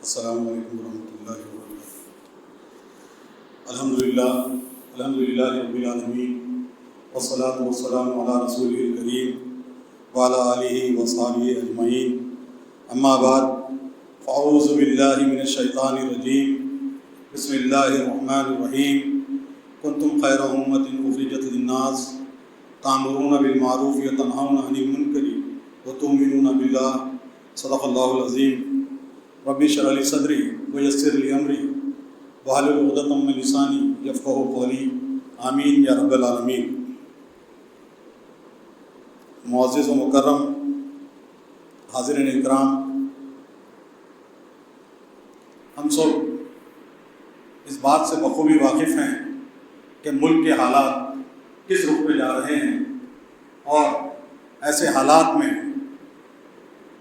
السلام علیکم ورحمۃ اللہ وبرکاتہ۔ الحمدللہ رب العالمین والصلاۃ والسلام علی رسولہ الکریم وعلی آلہ وصحبہ اجمعین، اما بعد فاعوذ باللہ من الشیطان الرجیم، بسم اللہ الرحمن الرحیم۔ کنتم خیر امۃ اخرجت للناس تأمرون بالمعروف وتنہون عن المنکر وتؤمنون باللہ، صدق اللہ العظیم۔ رب اشرح لی صدری ویسر لی امری واحلل عقدۃ من لسانی یفقہوا قولی، آمین یا رب العالمین۔ معزز و مکرم حاضرین اکرام، ہم سب اس بات سے بخوبی واقف ہیں کہ ملک کے حالات کس رخ پہ جا رہے ہیں، اور ایسے حالات میں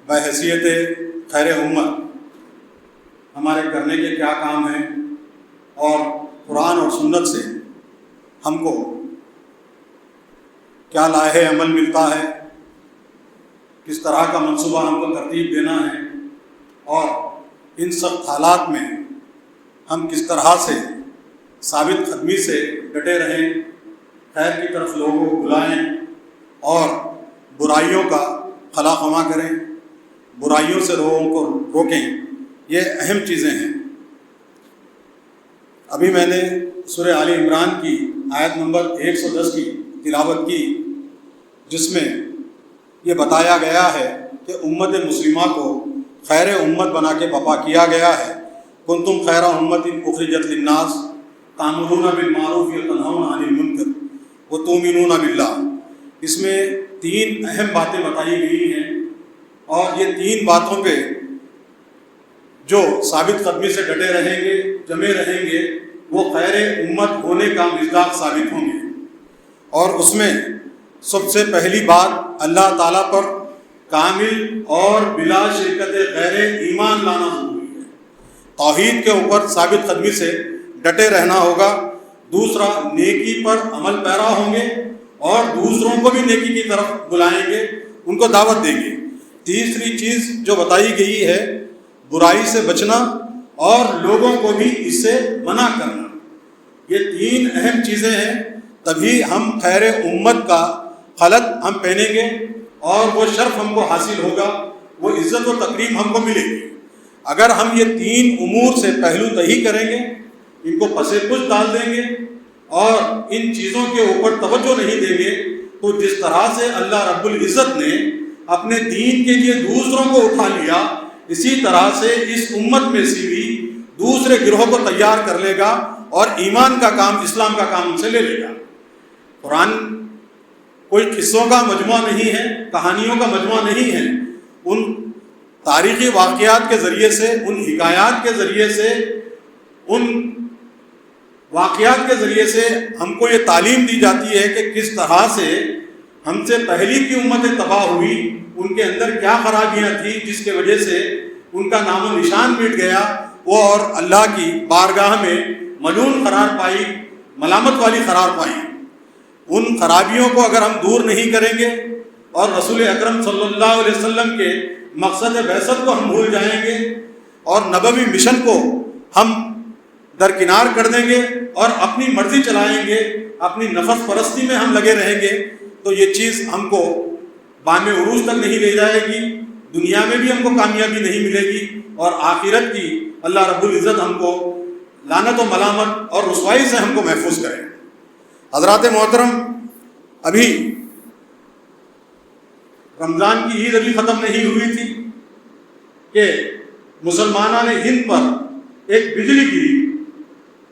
بحیثیت خیر امت ہمارے کرنے کے کیا کام ہیں، اور قرآن اور سنت سے ہم کو کیا لائحہ عمل ملتا ہے، کس طرح کا منصوبہ ہم کو ترتیب دینا ہے، اور ان سب حالات میں ہم کس طرح سے ثابت قدمی سے ڈٹے رہیں، خیر کی طرف لوگوں کو بلائیں اور برائیوں کا خلا خواہ کریں، برائیوں سے لوگوں کو روکیں۔ یہ اہم چیزیں ہیں۔ ابھی میں نے سورہ آل عمران کی آیت نمبر 110 کی تلاوت کی، جس میں یہ بتایا گیا ہے کہ امت مسلمہ کو خیر امت بنا کے برپا کیا گیا ہے۔ کنتم خیر امت اخرجت للناس تأمرون بالمعروف وتنہون عن المنکر وتؤمنون باللہ۔ اس میں 3 اہم باتیں بتائی گئی ہیں، اور یہ 3 باتوں پہ جو ثابت قدمی سے ڈٹے رہیں گے، جمے رہیں گے، وہ خیر امت ہونے کا مصداق ثابت ہوں گے۔ اور اس میں سب سے پہلی بات اللہ تعالیٰ پر کامل اور بلا شرکت غیر ایمان لانا ضروری ہے۔ توحید کے اوپر ثابت قدمی سے ڈٹے رہنا ہوگا۔ دوسرا، نیکی پر عمل پیرا ہوں گے اور دوسروں کو بھی نیکی کی طرف بلائیں گے، ان کو دعوت دیں گے۔ تیسری چیز جو بتائی گئی ہے، برائی سے بچنا اور لوگوں کو بھی اس سے منع کرنا۔ یہ 3 اہم چیزیں ہیں، تبھی ہم خیر امت کا خلط ہم پہنیں گے اور وہ شرف ہم کو حاصل ہوگا، وہ عزت و تکریم ہم کو ملے گی۔ اگر ہم یہ 3 امور سے پہلو تہی کریں گے، ان کو پس پش ڈال دیں گے اور ان چیزوں کے اوپر توجہ نہیں دیں گے، تو جس طرح سے اللہ رب العزت نے اپنے دین کے لیے دوسروں کو اٹھا لیا، اسی طرح سے اس امت میں سے بھی دوسرے گروہ کو تیار کر لے گا اور ایمان کا کام، اسلام کا کام ان سے لے لے گا۔ قرآن کوئی قصوں کا مجموعہ نہیں ہے، کہانیوں کا مجموعہ نہیں ہے۔ ان تاریخی واقعات کے ذریعے سے، ان حکایات کے ذریعے سے، ان واقعات کے ذریعے سے ہم کو یہ تعلیم دی جاتی ہے کہ کس طرح سے ہم سے پہلی کی امتیں تباہ ہوئی، ان کے اندر کیا خرابیاں تھیں جس کی وجہ سے ان کا نام و نشان مٹ گیا، وہ اور اللہ کی بارگاہ میں ملعون قرار پائی، ملامت والی قرار پائی۔ ان خرابیوں کو اگر ہم دور نہیں کریں گے اور رسول اکرم صلی اللہ علیہ وسلم کے مقصد بعثت کو ہم بھول جائیں گے اور نبوی مشن کو ہم درکنار کر دیں گے اور اپنی مرضی چلائیں گے، اپنی نفس پرستی میں ہم لگے رہیں گے، تو یہ چیز ہم کو بام عروج تک نہیں لے جائے گی، دنیا میں بھی ہم کو کامیابی نہیں ملے گی، اور آخرت کی اللہ رب العزت ہم کو لعنت و ملامت اور رسوائی سے ہم کو محفوظ کرے۔ حضرات محترم، ابھی رمضان کی عید ابھی ختم نہیں ہوئی تھی کہ مسلمانوں نے ہند پر ایک بجلی گری۔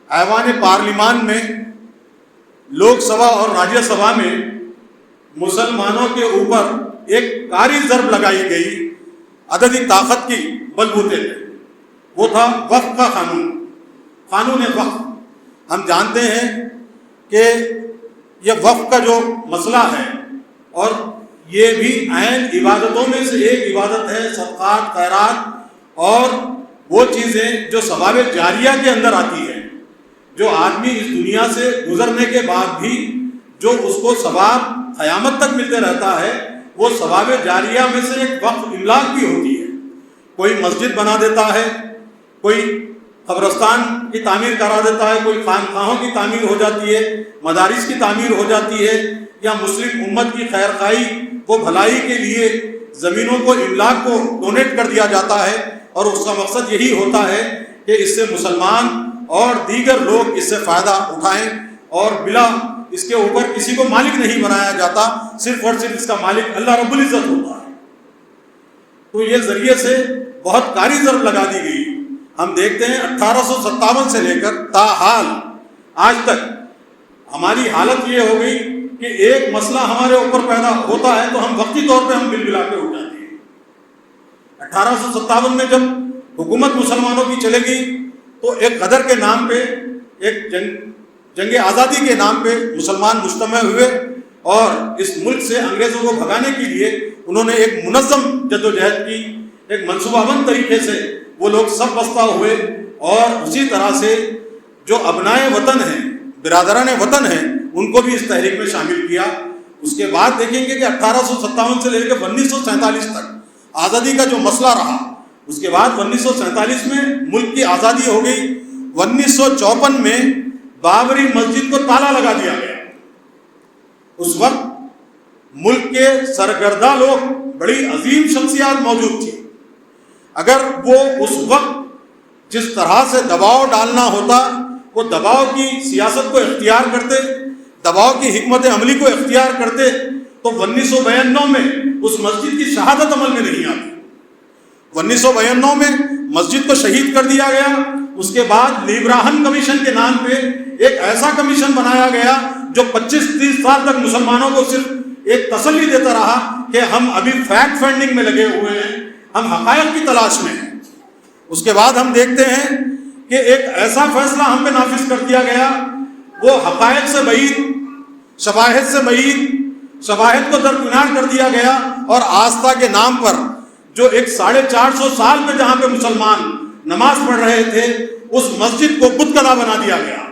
ایوان پارلیمان میں، لوک سبھا اور راجیہ سبھا میں مسلمانوں کے اوپر ایک کاری ضرب لگائی گئی عددی طاقت کی بلبوتے پہ۔ وہ تھا وقف کا قانون، قانون وقف۔ ہم جانتے ہیں کہ یہ وقف کا جو مسئلہ ہے، اور یہ بھی عین عبادتوں میں سے ایک عبادت ہے، صدقات، خیرات اور وہ چیزیں جو ثواب جاریہ کے اندر آتی ہے، جو آدمی اس دنیا سے گزرنے کے بعد بھی جو اس کو ثواب قیامت تک ملتے رہتا ہے، وہ ثواب جاریہ میں سے ایک وقف املاک بھی ہوتی ہے۔ کوئی مسجد بنا دیتا ہے، کوئی قبرستان کی تعمیر کرا دیتا ہے، کوئی خانقاہوں کی تعمیر ہو جاتی ہے، مدارس کی تعمیر ہو جاتی ہے، یا مسلم امت کی خیر خواہی کو بھلائی کے لیے زمینوں کو املاک کو ڈونیٹ کر دیا جاتا ہے، اور اس کا مقصد یہی ہوتا ہے کہ اس سے مسلمان اور دیگر لوگ اس سے فائدہ اٹھائیں، اور بلا اس کے اوپر کسی کو مالک نہیں بنایا جاتا، صرف اور صرف اس کا مالک اللہ رب العزت ہوتا ہے۔ تو یہ ذریعے سے بہت کاری ضرب لگا دی گئی۔ ہم دیکھتے ہیں 1857 سے لے کر تاحال آج تک ہماری حالت یہ ہو گئی کہ ایک مسئلہ ہمارے اوپر پیدا ہوتا ہے تو ہم وقتی طور پہ ہم بل بلا کے اٹھ جاتے ہیں۔ 1857 میں جب حکومت مسلمانوں کی چلے گی تو ایک غدر کے نام پہ، ایک جنگ آزادی کے نام پہ مسلمان مجتمع ہوئے، اور اس ملک سے انگریزوں کو بھگانے کے لیے انہوں نے ایک منظم جدوجہد کی، ایک منصوبہ بند طریقے سے وہ لوگ سب بستہ ہوئے، اور اسی طرح سے جو ابنائے وطن ہیں، برادران وطن ہیں، ان کو بھی اس تحریک میں شامل کیا۔ اس کے بعد دیکھیں گے کہ 1857 سے لے کے 1947 تک آزادی کا جو مسئلہ رہا، اس کے بعد 1947 میں ملک کی آزادی ہو گئی۔ 1954 میں بابری مسجد کو تالا لگا دیا گیا۔ اس وقت ملک کے سرگردہ لوگ، بڑی عظیم شخصیات موجود تھی، اگر وہ اس وقت جس طرح سے دباؤ ڈالنا ہوتا وہ دباؤ کی سیاست کو اختیار کرتے، دباؤ کی حکمت عملی کو اختیار کرتے، تو 1992 میں اس مسجد کی شہادت عمل میں نہیں آتی۔ 1992 میں مسجد کو شہید کر دیا گیا۔ اس کے بعد لیبراہن کمیشن کے نام پہ ایک ایسا کمیشن بنایا گیا جو 25-30 سال تک مسلمانوں کو صرف ایک تسلی دیتا رہا کہ ہم ابھی فیکٹ فائنڈنگ میں لگے ہوئے ہیں، ہم حقائق کی تلاش میں ہیں۔ اس کے بعد ہم دیکھتے ہیں کہ ایک ایسا فیصلہ ہم پہ نافذ کر دیا گیا، وہ حقائق سے بعید، شواہد سے بعید، شواہد کو درکنار کر دیا گیا، اور آستھا کے نام پر جو ایک 450 سال میں جہاں پہ مسلمان نماز پڑھ رہے تھے، اس مسجد کو بت کلا بنا دیا گیا۔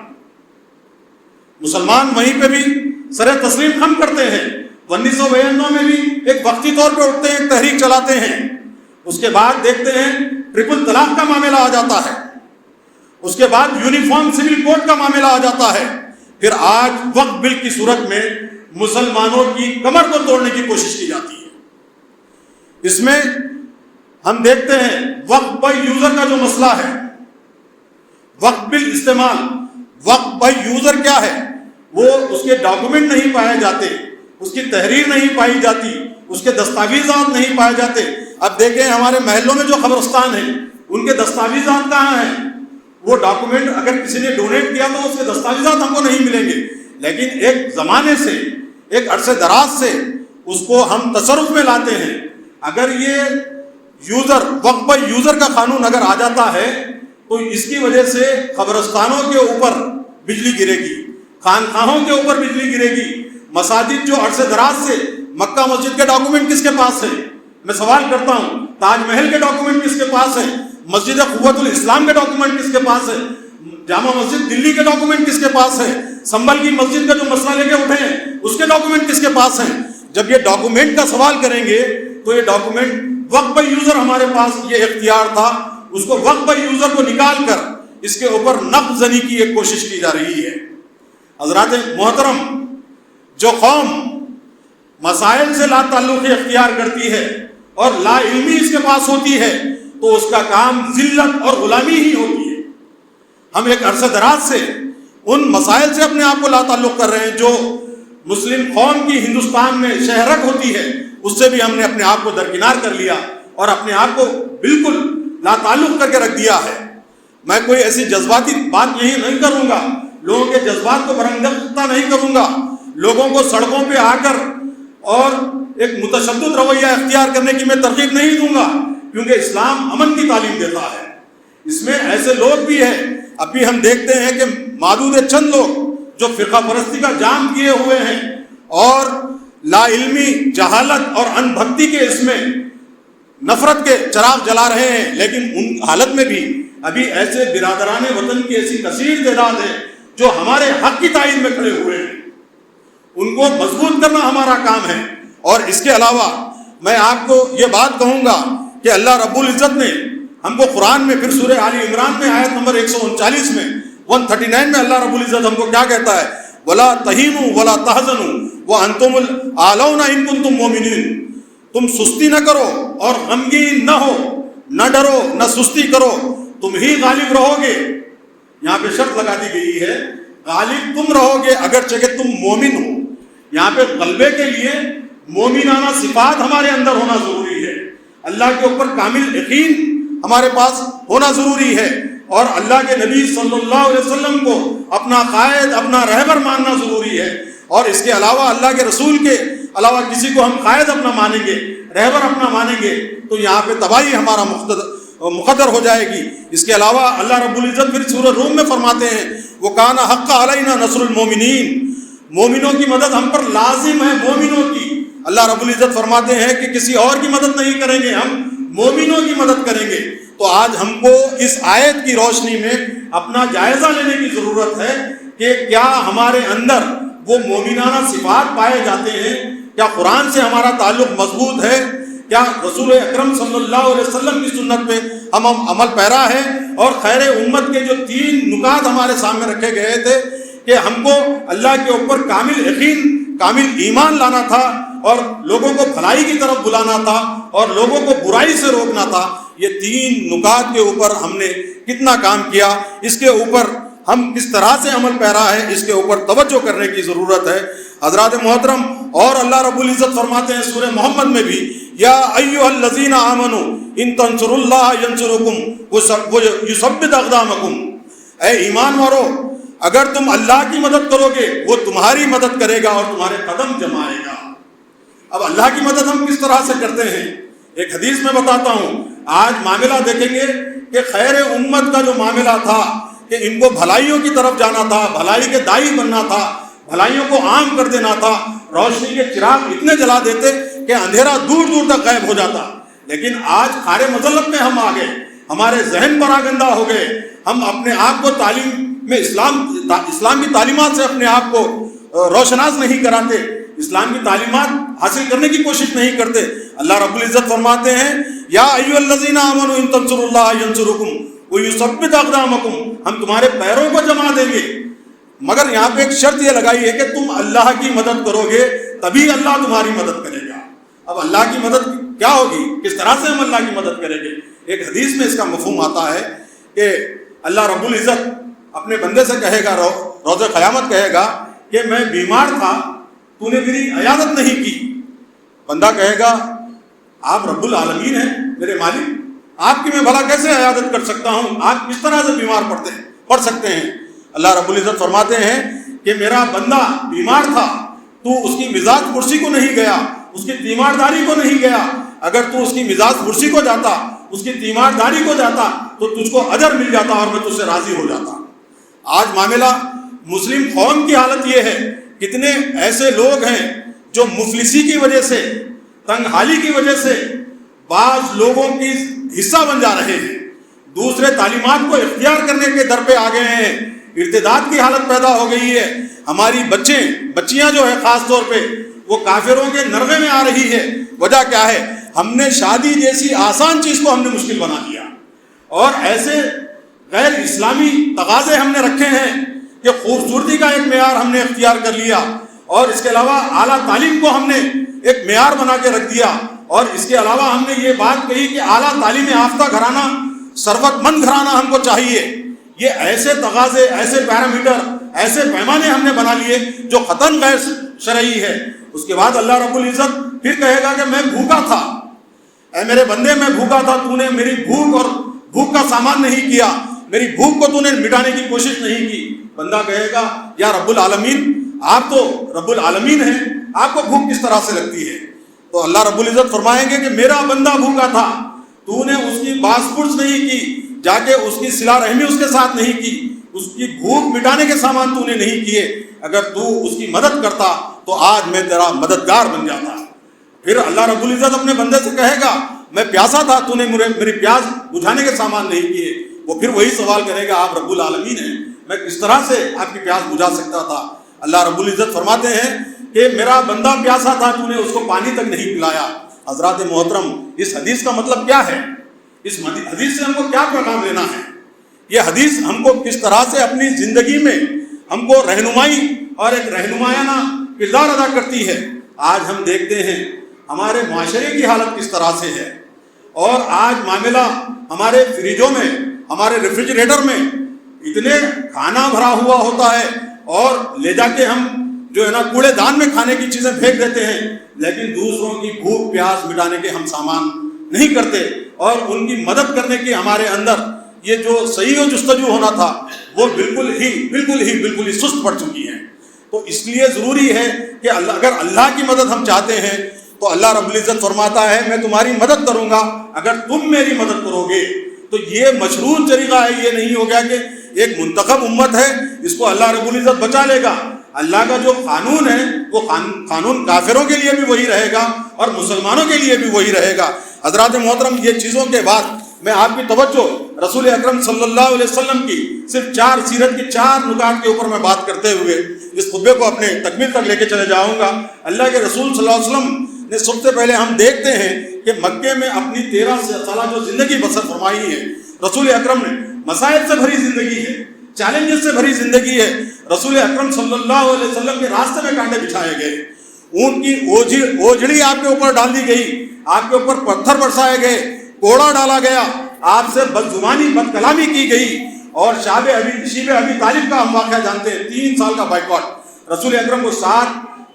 مسلمان وہیں پہ بھی سر تسلیم خم کرتے ہیں۔ 1992 میں بھی ایک وقتی طور پہ اٹھتے ہیں، ایک تحریک چلاتے ہیں۔ اس کے بعد دیکھتے ہیں ٹرپل طلاق کا معاملہ آ جاتا ہے، اس کے بعد یونیفارم سول کوڈ کا معاملہ آ جاتا ہے، پھر آج وقف بل کی صورت میں مسلمانوں کی کمر کو توڑنے کی کوشش کی جاتی ہے۔ اس میں ہم دیکھتے ہیں وقف بائی یوزر کا جو مسئلہ ہے، وقف بل استعمال، وقف بائی یوزر کیا ہے؟ وہ اس کے ڈاکومنٹ نہیں پائے جاتے، اس کی تحریر نہیں پائی جاتی، اس کے دستاویزات نہیں پائے جاتے۔ اب دیکھیں ہمارے محلوں میں جو قبرستان ہیں ان کے دستاویزات کہاں ہیں؟ وہ ڈاکومنٹ اگر کسی نے ڈونیٹ کیا تو اس کے دستاویزات ہم کو نہیں ملیں گے، لیکن ایک زمانے سے، ایک عرصے دراز سے اس کو ہم تصرف میں لاتے ہیں۔ اگر یہ یوزر، وقف بائی یوزر کا قانون اگر آ جاتا ہے تو اس کی وجہ سے قبرستانوں کے اوپر بجلی گرے گی، خانقاہوں کے اوپر بجلی گرے گی، مساجد جو عرصے دراز سے، مکہ مسجد کے ڈاکومنٹ کس کے پاس ہے؟ میں سوال کرتا ہوں، تاج محل کے ڈاکومنٹ کس کے پاس ہے؟ مسجد قوت الاسلام کے ڈاکومنٹ کس کے پاس ہے؟ جامع مسجد دلی کے ڈاکومنٹ کس کے پاس ہے؟ سنبل کی مسجد کا جو مسئلہ لے کے اٹھے ہیں اس کے ڈاکومنٹ کس کے پاس ہیں؟ جب یہ ڈاکومنٹ کا سوال کریں گے تو یہ ڈاکومنٹ وقف بائی یوزر ہمارے پاس یہ اختیار تھا، اس کو وقف بائی یوزر کو نکال کر اس کے اوپر نقد زنی کی ایک کوشش کی جا رہی ہے۔ حضرات محترم، جو قوم مسائل سے لا تعلقی اختیار کرتی ہے اور لا علمی اس کے پاس ہوتی ہے تو اس کا کام ذلت اور غلامی ہی ہوتی ہے۔ ہم ایک عرصہ دراز سے ان مسائل سے اپنے آپ کو لا تعلق کر رہے ہیں جو مسلم قوم کی ہندوستان میں شہرت ہوتی ہے، اس سے بھی ہم نے اپنے آپ کو درکنار کر لیا اور اپنے آپ کو بالکل لا تعلق کر کے رکھ دیا ہے۔ میں کوئی ایسی جذباتی بات یہی نہیں کروں گا، لوگوں کے جذبات کو برانگیختہ نہیں کروں گا، لوگوں کو سڑکوں پہ آ کر اور ایک متشدد رویہ اختیار کرنے کی میں ترغیب نہیں دوں گا، کیونکہ اسلام امن کی تعلیم دیتا ہے۔ اس میں ایسے لوگ بھی ہیں، ابھی ہم دیکھتے ہیں کہ معدود چند لوگ جو فرقہ پرستی کا جام کیے ہوئے ہیں اور لا علمی، جہالت اور ان بھکتی کے اس میں نفرت کے چراغ جلا رہے ہیں، لیکن ان حالت میں بھی ابھی ایسے برادران وطن کی ایسی کثیر تعداد ہے جو ہمارے حق کی تائید میں کھڑے ہوئے ہیں، ان کو مضبوط کرنا ہمارا کام ہے۔ اور اس کے علاوہ میں آپ کو یہ بات کہوں گا کہ اللہ رب العزت نے ہم کو قرآن میں پھر سورہ آل عمران میں آیت نمبر 139 میں 139 میں اللہ رب العزت ہم کو کیا کہتا ہے؟ وَلَا تَهِنُوا وَلَا تَحْزَنُوا وَأَنْتُمُ الْأَعْلَوْنَ إِن كُنتُم مُؤْمِنِينَ، تم سستی نہ کرو اور غمگین نہ ہو، نہ ڈرو نہ سستی کرو، تم ہی غالب رہو گے۔ یہاں پہ شرط لگا دی گئی ہے، غالب تم رہو گے اگرچہ کہ تم مومن ہو۔ یہاں پہ غلبے کے لیے مومنانہ صفات ہمارے اندر ہونا ضروری ہے، اللہ کے اوپر کامل یقین ہمارے پاس ہونا ضروری ہے، اور اللہ کے نبی صلی اللہ علیہ وسلم کو اپنا قائد اپنا رہبر ماننا ضروری ہے۔ اور اس کے علاوہ اللہ کے رسول کے علاوہ کسی کو ہم قائد اپنا مانیں گے، رہبر اپنا مانیں گے تو یہاں پہ تباہی ہمارا مقدر ہو جائے گی۔ اس کے علاوہ اللہ رب العزت پھر سورہ روم میں فرماتے ہیں وَكَانَ حَقًّا عَلَيْنَا نَصْرُ الْمُؤْمِنِينَ، مومنوں کی مدد ہم پر لازم ہے، مومنوں کی۔ اللہ رب العزت فرماتے ہیں کہ کسی اور کی مدد نہیں کریں گے، ہم مومنوں کی مدد کریں گے۔ تو آج ہم کو اس آیت کی روشنی میں اپنا جائزہ لینے کی ضرورت ہے کہ کیا ہمارے اندر وہ مومنانہ صفات پائے جاتے ہیں، کیا قرآن سے ہمارا تعلق مضبوط ہے، کیا رسول اکرم صلی اللہ علیہ وسلم کی سنت پہ ہم عمل پیرا ہے۔ اور خیر امت کے جو 3 نکات ہمارے سامنے رکھے گئے تھے کہ ہم کو اللہ کے اوپر کامل یقین کامل ایمان لانا تھا، اور لوگوں کو بھلائی کی طرف بلانا تھا، اور لوگوں کو برائی سے روکنا تھا۔ یہ 3 نکات کے اوپر ہم نے کتنا کام کیا، اس کے اوپر ہم کس طرح سے عمل پیرا ہے، اس کے اوپر توجہ کرنے کی ضرورت ہے حضرات محترم۔ اور اللہ رب العزت فرماتے ہیں سورہ محمد میں بھی یا ایھا الذین آمنوا ان تنصروا اللہ ینصرکم ویثبت اقدامکم، اے ایمان والو اگر تم اللہ کی مدد کرو گے وہ تمہاری مدد کرے گا اور تمہارے قدم جمائے گا۔ اب اللہ کی مدد ہم کس طرح سے کرتے ہیں؟ ایک حدیث میں بتاتا ہوں۔ آج معاملہ دیکھیں گے کہ خیر امت کا جو معاملہ تھا کہ ان کو بھلائیوں کی طرف جانا تھا، بھلائی کے داعی بننا تھا، بھلائیوں کو عام کر دینا تھا، روشنی کے چراغ اتنے جلا دیتے کہ اندھیرا دور دور تک غائب ہو جاتا۔ لیکن آج خارے مذلت میں ہم آ گئے، ہمارے ذہن پراگندہ ہو گئے، ہم اپنے آپ کو تعلیم میں اسلام کی تعلیمات سے اپنے آپ کو روشناس نہیں کراتے، اسلام کی تعلیمات حاصل کرنے کی کوشش نہیں کرتے۔ اللہ رب العزت فرماتے ہیں یا ایھا الذین آمنوا ان تنصروا اللہ ینصرکم ویثبت اقدامکم، ہم تمہارے پیروں کو جما دیں گے، مگر یہاں پہ ایک شرط یہ لگائی ہے کہ تم اللہ کی مدد کرو گے تبھی اللہ تمہاری مدد کرے گا۔ اب اللہ کی مدد کیا ہوگی، کس طرح سے ہم اللہ کی مدد کریں گے؟ ایک حدیث میں اس کا مفہوم آتا ہے کہ اللہ رب العزت اپنے بندے سے کہے گا، روز قیامت کہے گا کہ میں بیمار تھا، تو نے میری عیادت نہیں کی۔ بندہ کہے گا آپ رب العالمین ہیں میرے مالک، آپ کی میں بھلا کیسے عیادت کر سکتا ہوں، آپ کس طرح سے بیمار پڑ سکتے ہیں؟ اللہ رب العزت فرماتے ہیں کہ میرا بندہ بیمار تھا، تو اس کی مزاج پرسی کو نہیں گیا، اس کی تیمارداری کو نہیں گیا۔ اگر تو اس کی مزاج پرسی کو جاتا، اس کی تیمارداری کو جاتا تو تجھ کو اجر مل جاتا اور میں تجھ سے راضی ہو جاتا۔ آج معاملہ مسلم قوم کی حالت یہ ہے، کتنے ایسے لوگ ہیں جو مفلسی کی وجہ سے، تنگ حالی کی وجہ سے بعض لوگوں کی حصہ بن جا رہے ہیں، دوسرے تعلیمات کو اختیار کرنے کے در پہ آ گئے ہیں، ارتداد کی حالت پیدا ہو گئی ہے۔ ہماری بچیاں جو ہے خاص طور پہ وہ کافروں کے نرغے میں آ رہی ہے۔ وجہ کیا ہے؟ ہم نے شادی جیسی آسان چیز کو ہم نے مشکل بنا دیا، اور ایسے غیر اسلامی تقاضے ہم نے رکھے ہیں کہ خوبصورتی کا ایک معیار ہم نے اختیار کر لیا، اور اس کے علاوہ اعلیٰ تعلیم کو ہم نے ایک معیار بنا کے رکھ دیا، اور اس کے علاوہ ہم نے یہ بات کہی کہ اعلیٰ تعلیم یافتہ گھرانہ، ثروت مند گھرانہ ہم کو چاہیے۔ یہ ایسے تقاضے، ایسے پیرامیٹر، ایسے پیمانے ہم نے بنا لیے جو قطعاً غیر شرعی ہے۔ اس کے بعد اللہ رب العزت پھر کہے گا کہ میں بھوکا تھا، اے میرے بندے میں بھوکا تھا، تو نے میری بھوک اور بھوک کا سامان نہیں کیا، میری بھوک کو تو نے مٹانے کی کوشش نہیں کی۔ بندہ کہے گا یا رب العالمین، آپ تو رب العالمین ہیں، آپ کو بھوک کس طرح سے لگتی ہے؟ تو اللہ رب العزت فرمائیں گے کہ میرا بندہ بھوکا تھا، تو نے اس کی باس پرس نہیں کی، جا کے اس کی صلہ رحمی اس کے ساتھ نہیں کی، اس کی بھوک مٹانے کے سامان تو نے نہیں کیے۔ اگر تو اس کی مدد کرتا تو آج میں تیرا مددگار بن جاتا۔ پھر اللہ رب العزت اپنے بندے سے کہے گا میں پیاسا تھا، تو نے میری پیاس بجھانے کے سامان نہیں کیے۔ وہ پھر وہی سوال کرے گا آپ رب العالمین ہیں، میں کس طرح سے آپ کی پیاس بجھا سکتا تھا؟ اللہ رب العزت فرماتے ہیں کہ میرا بندہ پیاسا تھا، تو نے اس کو پانی تک نہیں پلایا۔ حضرات محترم، اس حدیث کا مطلب کیا ہے؟ اس حدیث سے ہم کو کیا پیغام لینا ہے؟ یہ حدیث ہم کو کس طرح سے اپنی زندگی میں ہم کو رہنمائی اور ایک رہنمایانہ کردار ادا کرتی ہے۔ آج ہم دیکھتے ہیں ہمارے معاشرے کی حالت کس طرح سے ہے، اور آج معاملہ ہمارے فریجوں میں، ہمارے ریفریجریٹر میں اتنے کھانا بھرا ہوا ہوتا ہے، اور لے جا کے ہم جو ہے نا کوڑے دان میں کھانے کی چیزیں پھینک دیتے ہیں، لیکن دوسروں کی بھوک پیاس مٹانے کے ہم سامان نہیں کرتے، اور ان کی مدد کرنے کی ہمارے اندر یہ جو صحیح و جستجو ہونا تھا وہ بالکل ہی سست پڑ چکی ہے۔ تو اس لیے ضروری ہے کہ اگر اللہ کی مدد ہم چاہتے ہیں تو اللہ رب العزت فرماتا ہے میں تمہاری مدد کروں گا اگر تم میری مدد کرو گے۔ تو یہ مشروع طریقہ ہے، یہ نہیں ہو گیا کہ ایک منتخب امت ہے اس کو اللہ رب العزت بچا لے گا۔ اللہ کا جو قانون ہے وہ قانون کافروں کے لیے بھی وہی رہے گا اور مسلمانوں کے لیے بھی وہی رہے گا۔ حضرات محترم، یہ چیزوں کے بعد میں آپ کی توجہ رسول اکرم صلی اللہ علیہ وسلم کی صرف سیرت کی 4 نکات کے اوپر میں بات کرتے ہوئے اس خطبے کو اپنے تکمیل تک لے کے چلے جاؤں گا۔ اللہ کے رسول صلی اللہ علیہ وسلم نے سب سے پہلے ہم دیکھتے ہیں کہ مکے میں اپنی 13 سالہ جو زندگی بسر فرمائی ہے رسول اکرم نے، مسائل سے بھری زندگی ہے، چیلنجز سے بھری زندگی ہے۔ رسول اکرم صلی اللہ علیہ وسلم کے راستے میں کانٹے بچھائے گئے، اون کی اوجھڑی آپ کے اوپر ڈال دی گئی، آپ کے اوپر پتھر برسائے گئے، کوڑا ڈالا گیا، آپ سے بدزبانی بد کلامی کی گئی، اور شیب ابی طالب کا ہم واقعہ جانتے ہیں، 3 سال کا بائیکاٹ۔ رسول اکرم کو 7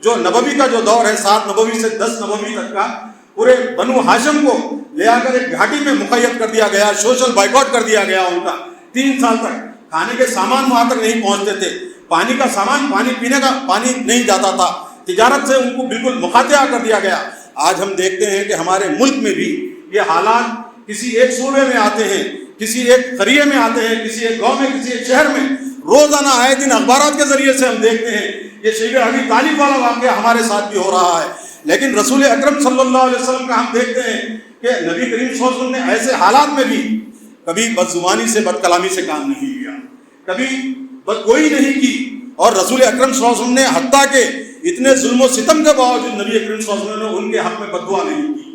جو نبوی کا جو دور ہے، 7 نبوی سے 10 نبوی تک کا، پورے بنو ہاشم کو لے آ کر ایک گھاٹی میں مقید کر دیا گیا، سوشل بائیکاٹ کر دیا گیا ان کا 3 سال تک۔ کھانے کے سامان وہاں تک نہیں پہنچتے تھے، پانی کا سامان، پانی پینے کا پانی نہیں جاتا تھا، تجارت سے ان کو بالکل مقاطعہ کر دیا گیا۔ آج ہم دیکھتے ہیں کہ ہمارے ملک میں بھی یہ حالات کسی ایک صوبے میں آتے ہیں، کسی ایک قریے میں آتے ہیں، کسی ایک گاؤں میں، کسی ایک شہر میں، روزانہ آئے دن اخبارات کے ذریعے سے ہم دیکھتے ہیں یہ شیب ابی طالب والا واقعہ ہمارے ساتھ بھی ہو رہا ہے۔ لیکن رسول اکرم صلی اللہ علیہ وسلم کا ہم دیکھتے ہیں کہ نبی کریم صلی اللہ علیہ وسلم نے ایسے حالات میں بھی کبھی بدزبانی سے بد کلامی سے کام نہیں لیا، کبھی بدگوئی نہیں کی، اور رسول اکرم صلی اللہ علیہ وسلم نے حتیٰ کہ اتنے ظلم و ستم کے باوجود نبی اکرم صلی اللہ علیہ وسلم نے ان کے حق میں بددعا نہیں کی۔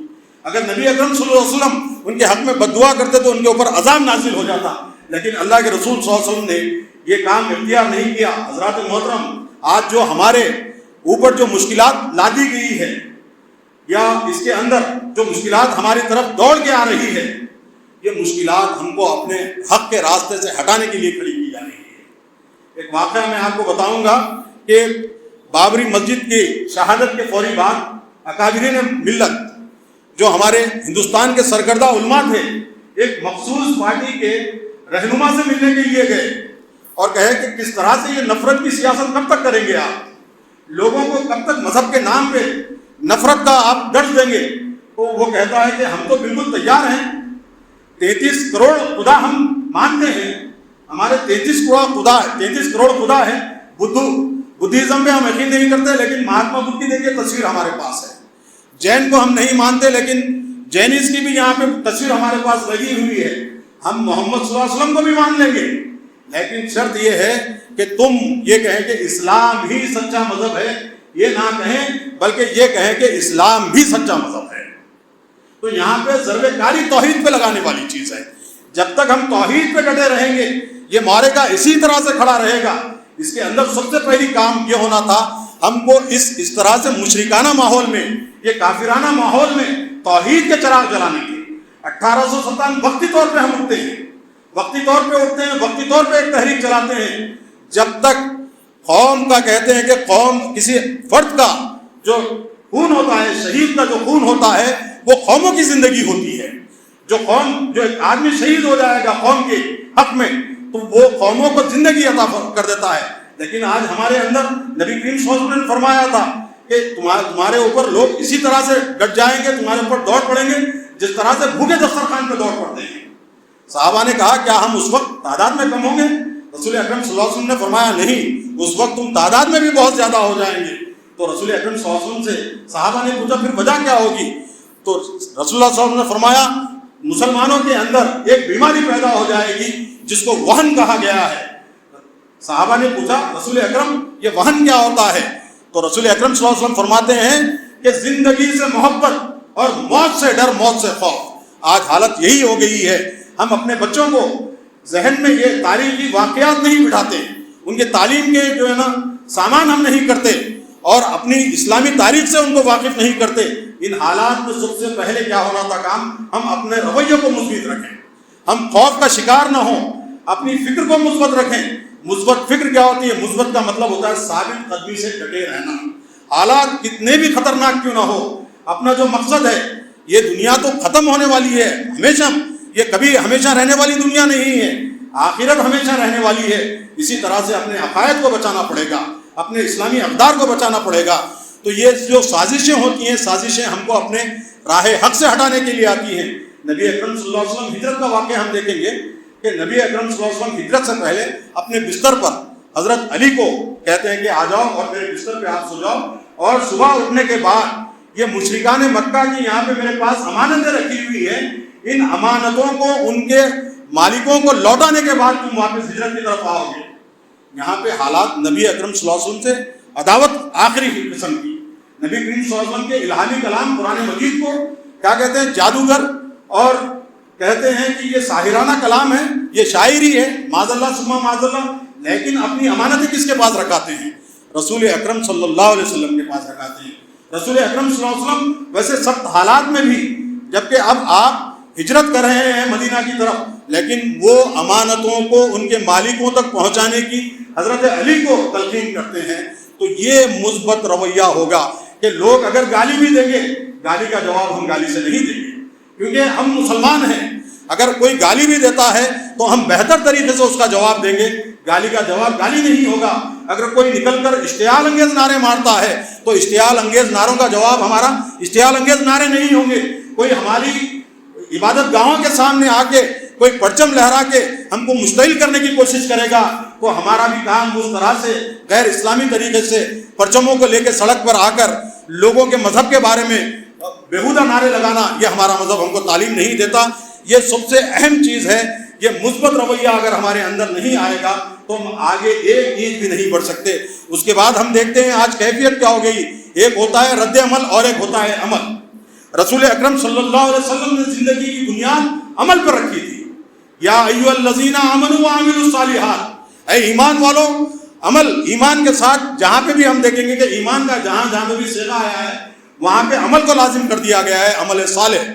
اگر نبی اکرم صلی اللہ علیہ وسلم ان کے حق میں بددعا کرتے تو ان کے اوپر عذاب نازل ہو جاتا، لیکن اللہ کے رسول صلی اللہ علیہ وسلم نے یہ کام اختیار نہیں کیا۔ حضرات محترم، آج جو ہمارے اوپر جو مشکلات لادی گئی ہے، یا اس کے اندر جو مشکلات ہماری طرف دوڑ کے آ رہی ہے، یہ مشکلات ہم کو اپنے حق کے راستے سے ہٹانے کے لیے کھڑی کی جا رہی ہے۔ ایک واقعہ میں آپ کو بتاؤں گا کہ بابری مسجد کی شہادت کے فوری بعد اکابرین ملت جو ہمارے ہندوستان کے سرکردہ علماء تھے، ایک مخصوص پارٹی کے رہنما سے ملنے کے لیے گئے اور کہے کہ کس طرح سے یہ نفرت کی سیاست کب تک کریں گے، آپ لوگوں کو کب تک مذہب کے نام پہ نفرت کا آپ درس دیں گے؟ تو وہ کہتا ہے کہ ہم تو بالکل تیار ہیں، 33 کروڑ خدا ہم مانتے ہیں، ہمارے 33 کروڑ خدا ہے۔ بدھزم میں ہم یقین نہیں کرتے، لیکن مہاتما بدھ کی دیکھیے تصویر ہمارے پاس ہے۔ جین کو ہم نہیں مانتے، لیکن جینیز کی بھی یہاں پہ تصویر ہمارے پاس لگی ہوئی ہے۔ ہم محمد صلی اللہ علیہ وسلم کو بھی مان لیں گے، لیکن شرط یہ ہے کہ تم یہ کہیں کہ اسلام ہی سچا مذہب ہے، یہ نہ کہیں بلکہ یہ کہیں کہ اسلام بھی سچا مذہب ہے۔ تو یہاں پہ ضرب کاری توحید پہ لگانے والی چیز ہے۔ جب تک ہم توحید پہ ڈٹے رہیں گے، یہ معرکہ اسی طرح سے کھڑا رہے گا۔ اس کے اندر سب سے پہلی کام یہ ہونا تھا ہم کو اس طرح سے مشرکانہ ماحول میں، یہ کافرانہ ماحول میں توحید کے چراغ جلانے کے 1857 وقتی طور پہ ہم اٹھتے ہیں، وقتی طور پہ ایک تحریک چلاتے ہیں۔ جب تک قوم کا کہتے ہیں کہ قوم کسی فرد کا جو خون ہوتا ہے، شہید کا جو خون ہوتا ہے، وہ قوموں کی زندگی ہوتی ہے۔ جو ایک آدمی شہید ہو جائے گا قوم کے حق میں تو وہ قوموں کو زندگی عطا کر دیتا ہے۔ لیکن آج ہمارے اندر نبی کریم صلی اللہ علیہ وسلم نے فرمایا تھا کہ تمہارے اوپر لوگ اسی طرح سے ڈٹ جائیں گے، تمہارے اوپر دوڑ پڑیں گے جس طرح سے بھوکے دسترخوان پہ دوڑ پڑتے ہیں۔ صحابہ نے کہا کیا ہم اس وقت تعداد میں کم ہوں گے؟ رسول اکرم صلی اللہ علیہ وسلم نے فرمایا نہیں، اس وقت تم تعداد میں بھی بہت زیادہ ہو جائیں گے۔ تو رسول اکرم صلی اللہ علیہ وسلم سے صحابہ نے پوچھا پھر وجہ کیا ہوگی؟ تو رسول اللہ صلی اللہ علیہ وسلم نے فرمایا مسلمانوں کے اندر ایک بیماری پیدا ہو جائے گی جس کو وہن کہا گیا ہے۔ صحابہ نے پوچھا رسول اکرم یہ وہن کیا ہوتا ہے؟ تو رسول اکرم صلی اللہ علیہ وسلم فرماتے ہیں کہ زندگی سے محبت اور موت سے ڈر، موت سے خوف۔ آج حالت یہی ہو گئی ہے، ہم اپنے بچوں کو ذہن میں یہ تاریخی واقعات نہیں بٹھاتے، ان کے تعلیم کے جو ہے نا سامان ہم نہیں کرتے، اور اپنی اسلامی تاریخ سے ان کو واقف نہیں کرتے۔ ان حالات میں سب سے پہلے کیا ہونا تھا کام، ہم اپنے رویے کو مثبت رکھیں، ہم خوف کا شکار نہ ہوں، اپنی فکر کو مثبت رکھیں۔ مثبت فکر کیا ہوتی ہے؟ مثبت کا مطلب ہوتا ہے ثابت قدمی سے ڈٹے رہنا، حالات کتنے بھی خطرناک کیوں نہ ہو۔ اپنا جو مقصد ہے، یہ دنیا تو ختم ہونے والی ہے ہمیشہ، یہ کبھی ہمیشہ رہنے والی دنیا نہیں ہے، آخرت ہمیشہ رہنے والی ہے۔ اسی طرح سے اپنے عقائد کو بچانا پڑے گا، اپنے اسلامی اقدار کو بچانا پڑے گا۔ تو یہ جو سازشیں ہوتی ہیں، سازشیں ہم کو اپنے راہ حق سے ہٹانے کے لیے آتی ہیں۔ نبی اکرم صلی اللہ علیہ وسلم ہجرت کا واقعہ ہم دیکھیں گے کہ نبی اکرم صلی اللہ علیہ وسلم ہجرت سے پہلے اپنے بستر پر حضرت علی کو کہتے ہیں کہ آ جاؤ اور میرے بستر پہ آپ سو جاؤ، اور صبح اٹھنے کے بعد یہ مشرکان مکہ کی یہاں پہ میرے پاس امانتیں رکھی ہوئی ہیں، ان امانتوں کو ان کے مالکوں کو لوٹانے کے بعد تم واپس ہجرت کی طرف آؤ گے۔ یہاں پہ حالات نبی اکرم صلی اللہ علیہ وسلم سے عداوت آخری قسم کی۔ نبی کریم صلی اللہ علیہ وسلم کے الہامی کلام قرآن مجید کو کیا کہتے ہیں؟ جادوگر، اور کہتے ہیں کہ یہ ساحرانہ کلام ہے، یہ شاعری ہے، معاذ اللہ ثم معاذ اللہ، لیکن اپنی امانتیں کس کے پاس رکھاتے ہیں؟ رسول اکرم صلی اللہ علیہ وسلم کے پاس رکھاتے ہیں۔ رسول اکرم صلی اللہ علیہ وسلم ویسے سخت حالات میں بھی، جبکہ اب آپ ہجرت کر رہے ہیں مدینہ کی طرف، لیکن وہ امانتوں کو ان کے مالکوں تک پہنچانے کی حضرت علی کو تلقین کرتے ہیں۔ تو یہ مثبت رویہ ہوگا کہ لوگ اگر گالی بھی دیں گے، گالی کا جواب ہم گالی سے نہیں دیں گے، کیونکہ ہم مسلمان ہیں۔ اگر کوئی گالی بھی دیتا ہے تو ہم بہتر طریقے سے اس کا جواب دیں گے، گالی کا جواب گالی نہیں ہوگا۔ اگر کوئی نکل کر اشتعال انگیز نعرے مارتا ہے تو اشتعال انگیز نعروں کا جواب ہمارا اشتعال انگیز نعرے نہیں ہوں گے۔ کوئی ہماری عبادت گاہوں کے سامنے آ کے کوئی پرچم لہرا کے ہم کو مشتعل کرنے کی کوشش کرے گا تو ہمارا بھی کام اس طرح سے غیر اسلامی طریقے سے پرچموں کو لے کے سڑک پر آ کر لوگوں کے مذہب کے بارے میں بےہودہ نعرے لگانا، یہ ہمارا مذہب ہم کو تعلیم نہیں دیتا۔ یہ سب سے اہم چیز ہے، یہ مثبت رویہ اگر ہمارے اندر نہیں آئے گا تو ہم آگے ایک چیز بھی نہیں بڑھ سکتے۔ اس کے بعد ہم دیکھتے ہیں آج کیفیت کیا ہو گئی، ایک ہوتا ہے رد عمل اور ایک ہوتا ہے عمل۔ رسول اکرم صلی اللہ علیہ وسلم نے زندگی کی بنیاد عمل پر رکھی تھی۔ یا ایھا الذین آمنوا وعملوا الصالحات، اے ایمان والو، عمل ایمان کے ساتھ جہاں پہ بھی ہم دیکھیں گے کہ ایمان کا جہاں پہ بھی صیغہ آیا ہے وہاں پہ عمل کو لازم کر دیا گیا ہے، عمل صالح۔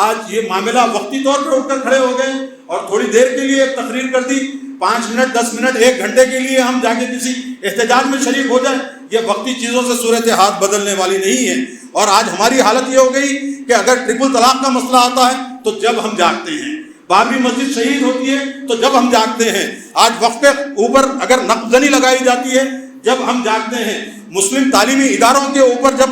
آج یہ معاملہ وقتی طور پر اٹھ کر کھڑے ہو گئے اور تھوڑی دیر کے لیے ایک تقریر کر دی، 5 منٹ 10 منٹ 1 گھنٹے کے لیے ہم جا کے کسی احتجاج میں شریک ہو جائیں، یہ وقتی چیزوں سے صورتحال بدلنے والی نہیں ہے۔ اور آج ہماری حالت یہ ہو گئی کہ اگر ٹرپل طلاق کا مسئلہ آتا ہے تو جب ہم جاگتے ہیں، بابری مسجد شہید ہوتی ہے تو جب ہم جاگتے ہیں، آج وقت کے اوپر اگر نقب زنی لگائی جاتی ہے جب ہم جاگتے ہیں، مسلم تعلیمی اداروں کے اوپر جب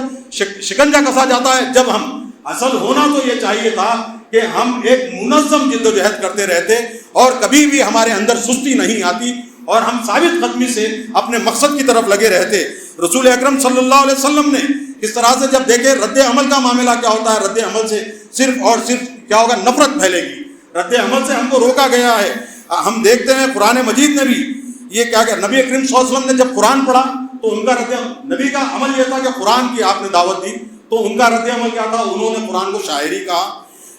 شکنجہ کسا جاتا ہے جب ہم۔ اصل ہونا تو یہ چاہیے تھا کہ ہم ایک منظم جد و جہد کرتے رہتے اور کبھی بھی ہمارے اندر سستی نہیں آتی اور ہم ثابت قدمی سے اپنے مقصد کی طرف لگے رہتے۔ رسول اکرم صلی اللہ علیہ وسلم نے اس طرح سے جب دیکھے رد عمل کا معاملہ کیا ہوتا ہے، رد عمل سے صرف اور صرف کیا ہوگا، نفرت پھیلے گی۔ رد عمل سے ہم کو روکا گیا ہے۔ ہم دیکھتے ہیں قرآن مجید نے بھی یہ کیا کہ نبی کریم صلی اللہ علیہ وسلم نے جب قرآن پڑھا تو ان کا نبی کا عمل یہ تھا کہ قرآن کی آپ نے دعوت دی، تو ان کا رد عمل کیا تھا؟ انہوں نے قرآن کو شاعری کہا۔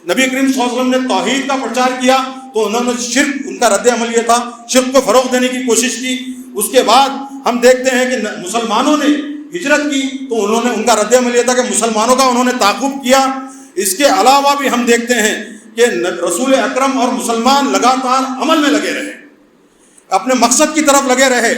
نبی کریم صلی اللہ علیہ وسلم نے توحید کا پرچار کیا تو انہوں نے شرک، ان کا رد عمل یہ تھا، شرک کو فروغ دینے کی کوشش کی۔ اس کے بعد ہم دیکھتے ہیں کہ مسلمانوں نے ہجرت کی تو انہوں نے، ان کا رد عمل یہ تھا کہ مسلمانوں کا انہوں نے تعاقب کیا۔ اس کے علاوہ بھی ہم دیکھتے ہیں کہ رسول اکرم اور مسلمان لگاتار عمل میں لگے رہے، اپنے مقصد کی طرف لگے رہے،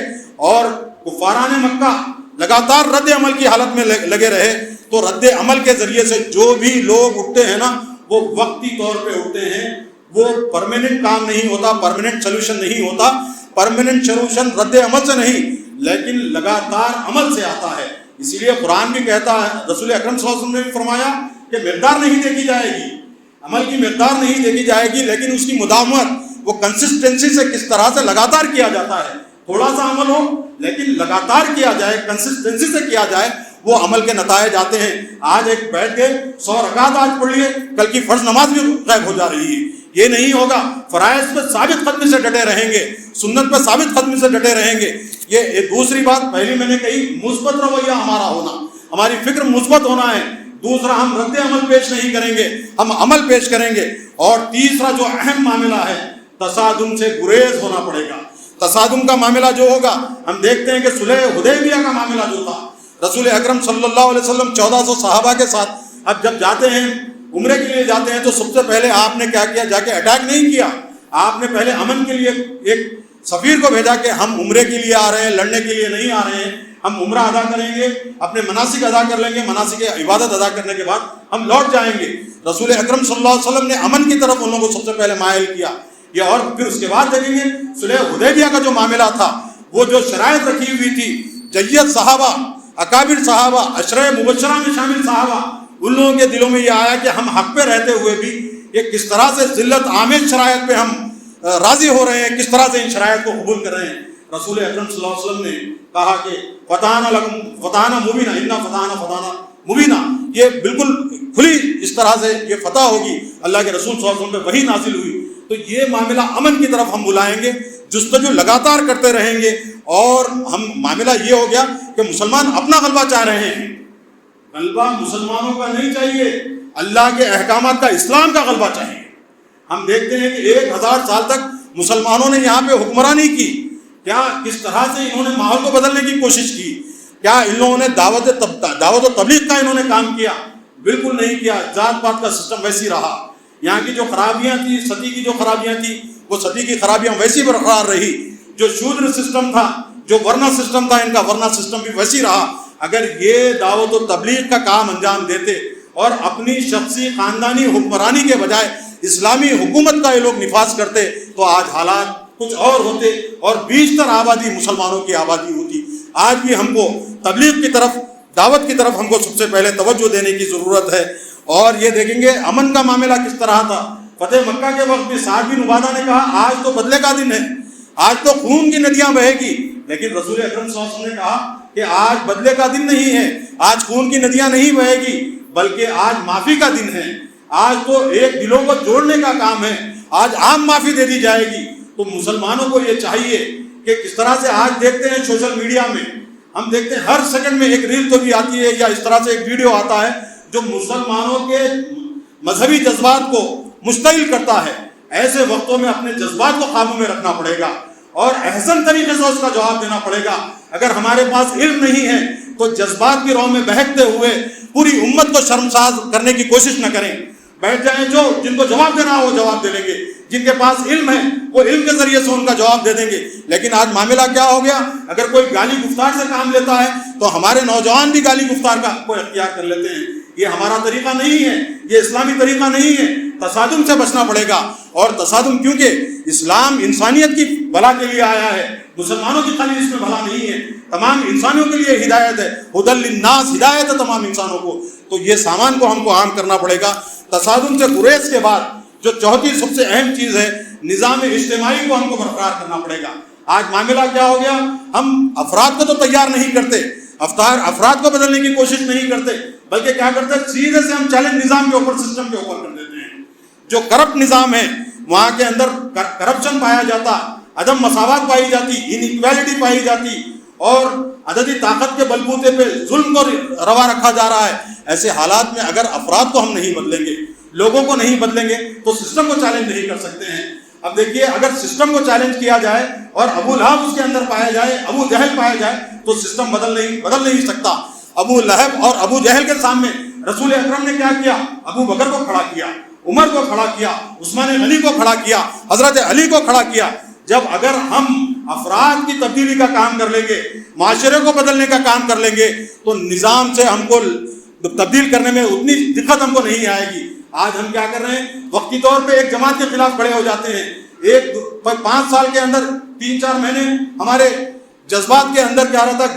اور کفاران مکہ لگاتار رد عمل کی حالت میں لگے رہے۔ تو رد عمل کے ذریعے سے جو بھی لوگ اٹھتے ہیں نا وہ وقتی طور پہ اٹھتے ہیں، وہ پرماننٹ کام نہیں ہوتا، پرماننٹ سلوشن نہیں ہوتا۔ پرماننٹ سلوشن رد عمل سے نہیں لیکن لگاتار عمل سے آتا ہے۔ اسی لیے قرآن بھی کہتا ہے، رسول اکرم صلی اللہ علیہ وسلم نے بھی فرمایا کہ مقدار نہیں دیکھی جائے گی، عمل کی مقدار نہیں دیکھی جائے گی، لیکن اس کی مداومت، وہ کنسسٹنسی سے کس طرح سے لگاتار کیا جاتا ہے۔ تھوڑا سا عمل ہو لیکن لگاتار کیا جائے، کنسسٹنسی سے کیا جائے، وہ عمل کے نتائج آتے ہیں۔ آج ایک بیٹھ کے 100 رکعت آج پڑھ لیے، کل کی فرض نماز بھی غائب ہو جا رہی ہے، یہ نہیں ہوگا۔ فرائض پہ ثابت قدمی سے ڈٹے رہیں گے، سنت پہ ثابت قدمی سے ڈٹے رہیں گے۔ یہ دوسری بات پہلی میں نے کہی، مثبت رویہ ہمارا ہونا، ہماری فکر مثبت ہونا ہے۔ دوسرا ہم رد عمل پیش نہیں کریں گے، ہم عمل پیش کریں گے، اور تیسرا جو اہم معاملہ ہے تصادم سے گریز ہونا پڑے گا۔ تصادم کا معاملہ جو ہوگا، ہم دیکھتے ہیں کہ صلح حدیبیہ کا معاملہ جو تھا، رسول اکرم صلی اللہ علیہ وسلم 1400 صحابہ کے ساتھ اب جب جاتے ہیں عمرے کے لیے جاتے ہیں، تو سب سے پہلے آپ نے کیا کیا؟ جا کے اٹیک نہیں کیا، آپ نے پہلے امن کے لیے ایک سفیر کو بھیجا کہ ہم عمرے کے لیے آ رہے ہیں، لڑنے کے لیے نہیں آ رہے ہیں، ہم عمرہ ادا کریں گے، اپنے مناسک ادا کر لیں گے، مناسک عبادت ادا کرنے کے بعد ہم لوٹ جائیں گے۔ رسول اکرم صلی اللہ علیہ وسلم نے امن کی طرف ان لوگوں کو سب سے پہلے مائل کیا یہ، اور پھر اس کے بعد دیکھیں گے صلح حدیبیہ کا جو معاملہ تھا، وہ جو شرائط رکھی ہوئی تھی، جید صحابہ، اکابر صحابہ، عشرہ مبشرہ میں شامل صحابہ، ان لوگوں کے دلوں میں یہ آیا کہ ہم حق پہ رہتے ہوئے بھی یہ کس طرح سے ذلت آمیز شرائط پہ ہم راضی ہو رہے ہیں، کس طرح سے ان شرائط کو قبول کر رہے ہیں۔ رسول اکرم صلی اللہ علیہ وسلم نے کہا کہ فتحنا لکم فتحنا مبینہ، انا فتحنا فتحنا مبینہ، یہ بالکل کھلی اس طرح سے یہ فتح ہوگی۔ اللہ کے رسول صلی اللہ علیہ وسلم پہ وحی نازل ہوئی، تو یہ معاملہ امن کی طرف ہم بلائیں گے، جستجو لگاتار کرتے رہیں گے، اور ہم معاملہ یہ ہو گیا کہ مسلمان اپنا غلبہ چاہ رہے ہیں، غلبہ مسلمانوں کا نہیں چاہیے، اللہ کے احکامات کا، اسلام کا غلبہ چاہیے۔ ہم دیکھتے ہیں کہ 1000 سال تک مسلمانوں نے یہاں پہ حکمرانی کی، کیا کس طرح سے انہوں نے ماحول کو بدلنے کی کوشش کی؟ کیا ان لوگوں نے دعوت و تبلیغ کا انہوں نے کام کیا؟ بالکل نہیں کیا۔ ذات پات کا سسٹم ویسی رہا، یہاں کی جو خرابیاں تھی، ستی کی جو خرابیاں تھی، وہ ستی کی خرابیاں ویسی برقرار رہی۔ جو شودر سسٹم تھا، جو ورنا سسٹم تھا، ان کا ورنا سسٹم بھی ویسی رہا۔ اگر یہ دعوت و تبلیغ کا کام انجام دیتے اور اپنی شخصی خاندانی حکمرانی کے بجائے اسلامی حکومت کا یہ لوگ نفاذ کرتے، تو آج حالات کچھ اور ہوتے اور بیشتر آبادی مسلمانوں کی آبادی ہوتی۔ آج بھی ہم کو تبلیغ کی طرف، دعوت کی طرف ہم کو سب سے پہلے توجہ دینے کی ضرورت ہے۔ اور یہ دیکھیں گے امن کا معاملہ کس طرح تھا۔ فتح مکہ کے وقت بھی سعد بن عبادہ نے کہا آج تو بدلے کا دن ہے، آج تو خون کی ندیاں بہے گی، لیکن رسول اکرم صلی اللہ علیہ وسلم نے کہا کہ آج بدلے کا دن نہیں ہے، آج خون کی ندیاں نہیں بہے گی، بلکہ آج معافی کا دن ہے۔ آج تو ایک دلوں کو جوڑنے کا کام ہے، آج عام معافی دے دی جائے گی۔ تو مسلمانوں کو یہ چاہیے کہ کس طرح سے آج دیکھتے ہیں سوشل میڈیا میں، ہم دیکھتے ہیں ہر سیکنڈ میں ایک ریل تو بھی آتی ہے یا اس طرح سے ایک ویڈیو آتا ہے جو مسلمانوں کے مذہبی جذبات کو مشتعل کرتا ہے۔ ایسے وقتوں میں اپنے جذبات کو قابو میں رکھنا پڑے گا اور احسن طریقے سے اس کا جواب دینا پڑے گا۔ اگر ہمارے پاس علم نہیں ہے تو جذبات کی راہ میں بہکتے ہوئے پوری امت کو شرمسار کرنے کی کوشش نہ کریں۔ بیٹھ جائیں، جو جن کو جواب دینا ہو وہ جواب دے لیں گے، جن کے پاس علم ہے وہ علم کے ذریعے سے ان کا جواب دے دیں گے۔ لیکن آج معاملہ کیا ہو گیا، اگر کوئی گالی گفتار سے کام لیتا ہے تو ہمارے نوجوان بھی گالی گفتار کا کوئی اختیار کر لیتے ہیں۔ یہ ہمارا طریقہ نہیں ہے، یہ اسلامی طریقہ نہیں ہے۔ تصادم سے بچنا پڑے گا، اور تصادم کیونکہ اسلام انسانیت کی بھلا کے لیے آیا ہے، مسلمانوں کی خالی اس میں بھلا نہیں ہے، تمام انسانوں کے لیے ہدایت ہے، ہدی للناس، ہدایت ہے تمام انسانوں کو۔ تو یہ سامان کو ہم کو عام کرنا پڑے گا۔ تصادم سے گریز کے بعد جو چوتھی سب سے اہم چیز ہے، نظام اجتماعی کو ہم کو برقرار کرنا پڑے گا۔ آج معاملہ کیا ہو گیا، ہم افراد کو تو تیار نہیں کرتے، افراد کو بدلنے کی کوشش نہیں کرتے، بلکہ کیا کرتے ہیں، سیدھے سے ہم چیلنج نظام کے اوپر، سسٹم کے اوپر کر دیتے ہیں۔ جو کرپٹ نظام ہے وہاں کے اندر کرپشن پایا جاتا، عدم مساوات پائی جاتی، انیکویلٹی پائی جاتی، اور عددی طاقت کے بلبوتے پہ ظلم کو روا رکھا جا رہا ہے۔ ایسے حالات میں اگر افراد کو ہم نہیں بدلیں گے، لوگوں کو نہیں بدلیں گے، تو سسٹم کو چیلنج نہیں کر سکتے ہیں۔ اب دیکھیے، اگر سسٹم کو چیلنج کیا جائے اور ابو لہب اس کے اندر پایا جائے، ابو جہل پایا جائے، تو سسٹم بدل نہیں سکتا۔ ابو لہب اور ابو جہل کے سامنے رسول اکرم نے کیا کیا، ابو بکر کو کھڑا کیا، عمر کو کھڑا کیا، عثمان غنی کو کھڑا کیا، حضرت علی کو کھڑا کیا۔ جب اگر ہم افراد کی تبدیلی کا کام کر لیں گے، معاشرے کو بدلنے کا کام کر لیں گے، تو نظام سے ہم کو تبدیل کرنے میں اتنی دقت ہم کو نہیں آئے گی۔ آج ہم کیا کر رہے ہیں، وقتی طور پہ ایک جماعت کے خلاف کھڑے ہو جاتے ہیں۔ 5 سال کے اندر 3-4 مہینے ہمارے جذبات کے اندر کیا رہتا ہے،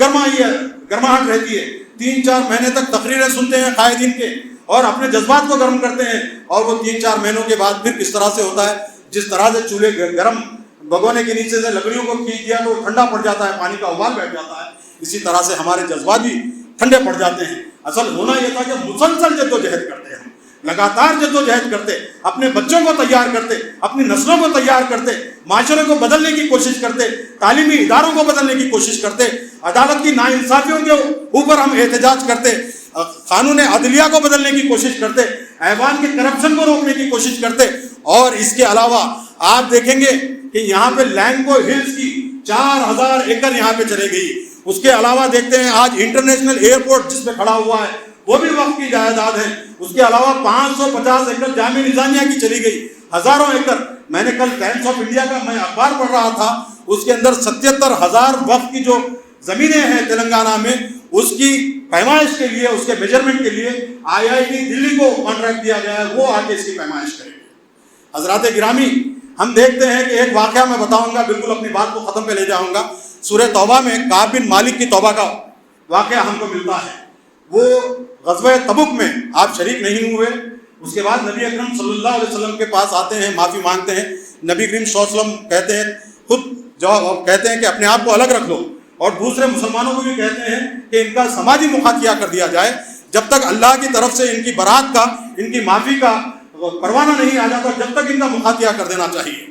گرماہٹ رہتی ہے۔ 3-4 مہینے تک تقریریں سنتے ہیں قائدین کے اور اپنے جذبات کو گرم کرتے ہیں، اور وہ 3-4 مہینوں کے بعد پھر کس طرح سے ہوتا ہے، جس طرح سے چولہے گرم بگونے کے نیچے سے لکڑیوں کو کھینچ دیا تو ٹھنڈا پڑ جاتا ہے، پانی کا ابال بیٹھ جاتا ہے، اسی طرح سے ہمارے جذبات بھی ٹھنڈے پڑ جاتے ہیں۔ اصل ہونا یہ تھا کہ مسلسل جدوجہد کرتے ہم، لگاتار جدوجہد کرتے، اپنے بچوں کو تیار کرتے، اپنی نسلوں کو تیار کرتے، معاشرے کو بدلنے کی کوشش کرتے، تعلیمی اداروں کو بدلنے کی کوشش کرتے، عدالت کی ناانصافیوں کے اوپر ہم احتجاج کرتے، قانون عدلیہ کو بدلنے کی کوشش کرتے، ایوان کے کرپشن کو روکنے کی کوشش کرتے. اور اس کے علاوہ آپ دیکھیں گے کہ یہاں پہ لینکو ہلز کی 4000 ایکڑ یہاں پہ چلے گئی. اس کے علاوہ دیکھتے ہیں آج انٹرنیشنل ایئرپورٹ جس پہ کھڑا ہوا ہے وہ بھی وقت کی جائیداد ہے. اس کے علاوہ 550 ایکڑ جامعہ نظامیہ کی چلی گئی، ہزاروں ایکڑ. میں نے کل ٹائمز آف انڈیا کا میں اخبار پڑھ رہا تھا، اس کے اندر 77,000 وقت کی جو زمینیں ہیں تلنگانہ میں، اس کی پیمائش کے لیے، اس کے میجرمنٹ کے لیے IIT دلی کو کانٹریکٹ دیا گیا ہے، وہ آ کے اس کی پیمائش کرے گی. حضرات گرامی، ہم دیکھتے ہیں کہ ایک واقعہ میں بتاؤں گا، بالکل اپنی بات کو ختم پہ لے جاؤں گا. سورہ توبہ میں کعب بن مالک کی توبہ کا واقعہ ہم کو ملتا ہے. وہ غزوہ تبوک میں آپ شریک نہیں ہوئے. اس کے بعد نبی اکرم صلی اللہ علیہ وسلم کے پاس آتے ہیں، معافی مانگتے ہیں. نبی کریم صلی اللہ علیہ وسلم کہتے ہیں، خود جواب کہتے ہیں کہ اپنے آپ کو الگ رکھ لو، اور دوسرے مسلمانوں کو بھی کہتے ہیں کہ ان کا سماجی مخاطیہ کر دیا جائے. جب تک اللہ کی طرف سے ان کی برات کا، ان کی معافی کا پروانہ نہیں آ جاتا، جب تک ان کا مخاطیہ کر دینا چاہیے.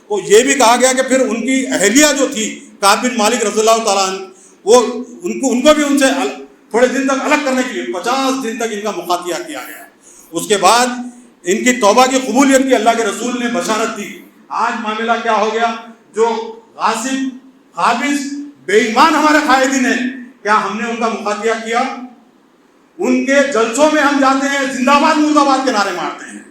تو یہ بھی کہا گیا کہ پھر ان کی اہلیہ جو تھی کعب بن مالک رضی اللہ تعالیٰ عنہ، وہ ان کو بھی ان سے تھوڑے دن تک الگ کرنے کے لیے 50 دن تک ان کا مخاطیہ کیا گیا. اس کے بعد ان کی توبہ کی قبولیت کی اللہ کے رسول نے بشارت دی. آج معاملہ کیا ہو گیا؟ جو غاصب، قابض، بے ایمان ہمارے قائدین ہیں، کیا ہم نے ان کا مخاطیہ کیا؟ ان کے جلسوں میں ہم جاتے ہیں، زندہ باد مرد آباد کے نعرے مارتے ہیں.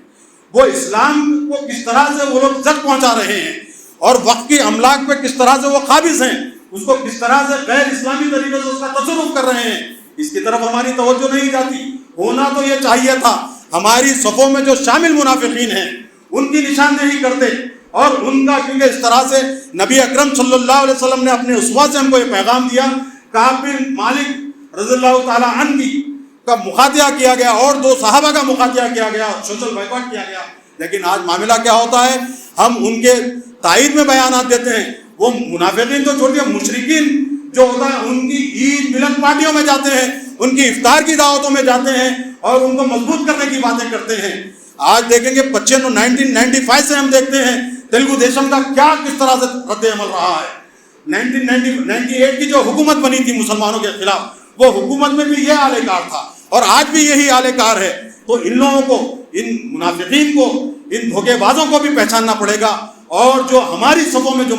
وہ اسلام کو کس طرح سے وہ لوگ زد پہنچا رہے ہیں، اور وقت کی املاک پہ کس طرح سے وہ قابض ہیں، اس کو کس طرح سے غیر اسلامی طریقے سے اس کا تصرف کر رہے ہیں، اس کی طرف ہماری توجہ نہیں جاتی. ہونا تو یہ چاہیے تھا ہماری صفوں میں جو شامل منافقین ہیں ان کی نشاندہی کرتے، اور ان کا، کیونکہ اس طرح سے نبی اکرم صلی اللہ علیہ وسلم نے اپنے اسوہ سے ہم کو یہ پیغام دیا. کعب بن مالک رضی اللہ تعالیٰ عنہ کا مخاطیہ کیا گیا، اور 2 صحابہ کا مخاطیہ کیا گیا، سوشل بائیکاٹ کیا گیا. لیکن آج معاملہ کیا ہوتا ہے؟ ہم ان کے تائید میں بیانات دیتے ہیں. وہ منافقین تو چھوڑ دیا، مشرکین جو ہوتا ہے ان کی عید ملن پارٹیوں میں جاتے ہیں، ان کی افطار کی دعوتوں میں جاتے ہیں، اور ان کو مضبوط کرنے کی باتیں کرتے ہیں. آج دیکھیں گے 1995 سے ہم دیکھتے ہیں تیلگو دیشم کا کیا کس طرح سے رد عمل رہا ہے. 1998 کی جو حکومت بنی تھی مسلمانوں کے خلاف، وہ حکومت میں بھی یہ اعلی کار تھا، اور آج بھی یہی اعلی کار ہے. تو ان لوگوں کو، ان منافقین کو، ان دھوکے بازوں کو بھی پہچاننا پڑے گا، اور جو ہماری صفوں میں جو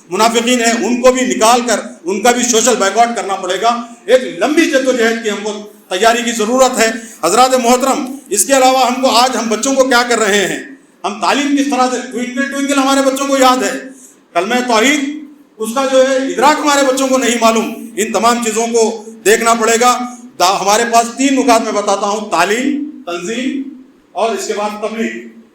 منافقین ہیں ان کو بھی نکال کر ان کا بھی سوشل بائیکاٹ کرنا پڑے گا. ایک لمبی جدوجہد کی ہم کو تیاری کی ضرورت ہے. حضرات محترم، اس کے علاوہ ہم کو آج ہم بچوں کو کیا کر رہے ہیں، ہم تعلیم کس طرح سے، ٹوئنکل ہمارے بچوں کو یاد ہے، کلمہ توحید اس کا جو ہے ادراک ہمارے بچوں کو نہیں معلوم. ان تمام چیزوں کو دیکھنا پڑے گا. ہمارے پاس 3 نکات میں بتاتا ہوں: تعلیم، تنظیم اور اس کے بعد تبلیغ.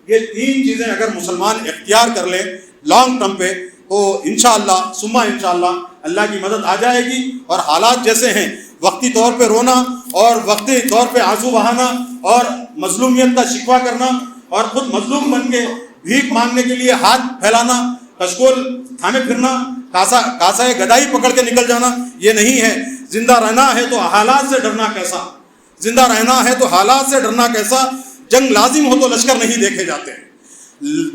یہ 3 چیزیں اگر مسلمان اختیار کر لیں لانگ ٹرم پہ، تو انشاءاللہ ثم انشاءاللہ اللہ کی مدد آ جائے گی. اور حالات جیسے ہیں، وقتی طور پہ رونا اور وقتی طور پہ آنسو بہانا اور مظلومیت کا شکوہ کرنا اور خود مظلوم بن کے بھیک مانگنے کے لیے ہاتھ پھیلانا، کشکول تھامے پھرنا، کاسہ گدائی پکڑ کے نکل جانا، یہ نہیں ہے. زندہ رہنا ہے تو حالات سے ڈرنا کیسا، زندہ رہنا ہے تو حالات سے ڈرنا کیسا. جنگ لازم ہو تو لشکر نہیں دیکھے جاتے.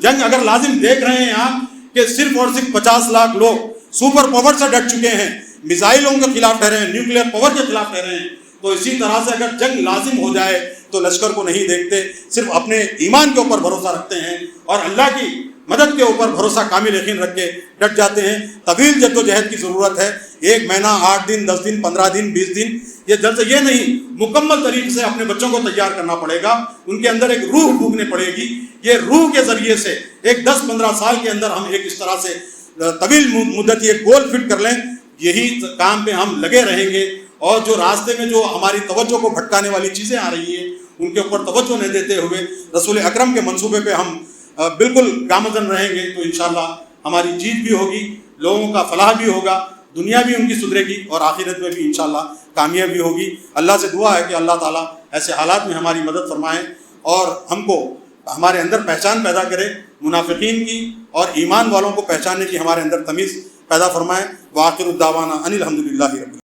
جنگ اگر لازم دیکھ رہے ہیں آپ کہ صرف اور صرف 50 لاکھ لوگ سپر پاور سے ڈٹ چکے ہیں، میزائلوں کے خلاف ٹھہرے ہیں، نیوکلیر پاور کے خلاف ٹھہرے ہیں، تو اسی طرح سے اگر جنگ لازم ہو جائے تو لشکر کو نہیں دیکھتے، صرف اپنے ایمان کے اوپر بھروسہ رکھتے ہیں اور اللہ کی مدد کے اوپر بھروسہ کامل یقین رکھ کے ڈٹ جاتے ہیں. طویل جد و جہد کی ضرورت ہے. 1 مہینہ، 8 دن، 10 دن، 15 دن، 20 دن، یہ جلد سے یہ نہیں، مکمل طریقے سے اپنے بچوں کو تیار کرنا پڑے گا. ان کے اندر ایک روح پھونکنے پڑے گی. یہ روح کے ذریعے سے ایک 10-15 سال کے اندر ہم ایک اس طرح سے طویل مدتی ایک گول فٹ کر لیں. یہی کام پہ ہم لگے رہیں گے، اور جو راستے میں جو ہماری توجہ کو بھٹکانے والی چیزیں آ رہی ہیں ان کے اوپر توجہ نہیں دیتے ہوئے رسول اکرم کے منصوبے پہ ہم بالکل گامزن رہیں گے، تو انشاءاللہ ہماری جیت بھی ہوگی، لوگوں کا فلاح بھی ہوگا، دنیا بھی ان کی سدھرے گی، اور آخرت میں بھی انشاءاللہ کامیابی ہوگی. اللہ سے دعا ہے کہ اللہ تعالیٰ ایسے حالات میں ہماری مدد فرمائیں اور ہم کو ہمارے اندر پہچان پیدا کرے منافقین کی، اور ایمان والوں کو پہچاننے کی ہمارے اندر تمیز پیدا فرمائیں. وآخر الدعوانا ان الحمدللہ رب